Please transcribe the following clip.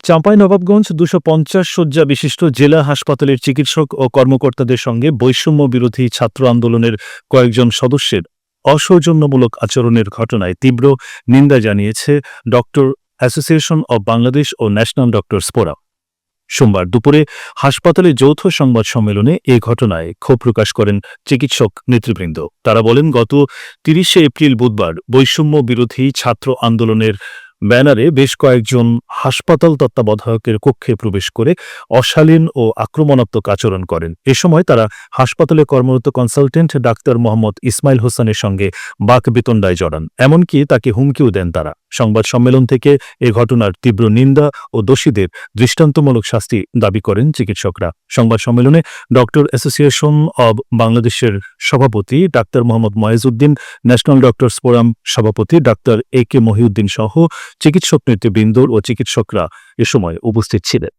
চাঁপাইনবাবগঞ্জ ২৫০ শয্যা বিশিষ্ট জেলা হাসপাতালের চিকিৎসক ও কর্মকর্তাদের সঙ্গে বৈষম্য বিরোধী ছাত্র আন্দোলনের কয়েকজন সদস্যের অসৌজন্যমূলক আচরণের ঘটনায় তীব্র নিন্দা জানিয়েছে ডক্টর অ্যাসোসিয়েশন অব বাংলাদেশ ও ন্যাশনাল ডক্টরস ফোরাম। সোমবার দুপুরে হাসপাতালে যৌথ সংবাদ সম্মেলনে এ ঘটনায় ক্ষোভ প্রকাশ করেন চিকিৎসক নেতৃবৃন্দ। তারা বলেন, গত ৩০শে এপ্রিল বুধবার বৈষম্য বিরোধী ছাত্র আন্দোলনের ব্যানারে বেশ কয়েকজন হাসপাতাল তত্ত্বাবধায়কের কক্ষে প্রবেশ করে অশালীন ও আক্রমণাত্মক আচরণ করেন। এ সময় তারা হাসপাতালে কর্মরত কনসালটেন্ট ডাক্তার মোহাম্মদ ইসমাইল হোসেনের সঙ্গে বাকবিতণ্ডায় জড়ান, এমনকি তাকে হুমকিও দেন তারা। সংবাদ সম্মেলন থেকে এ ঘটনার তীব্র নিন্দা ও দোষীদের দৃষ্টান্তমূলক শাস্তি দাবি করেন চিকিৎসকরা। সংবাদ সম্মেলনে ডক্টর অ্যাসোসিয়েশন অব বাংলাদেশের সভাপতি doctor Mohammad Moyezuddin, national doctors forum সভাপতি ডাক্তার এ কে মহিউদ্দিন সহ চিকিৎসক নেতৃবৃন্দ ও চিকিৎসকরা এ সময় উপস্থিত ছিলেন।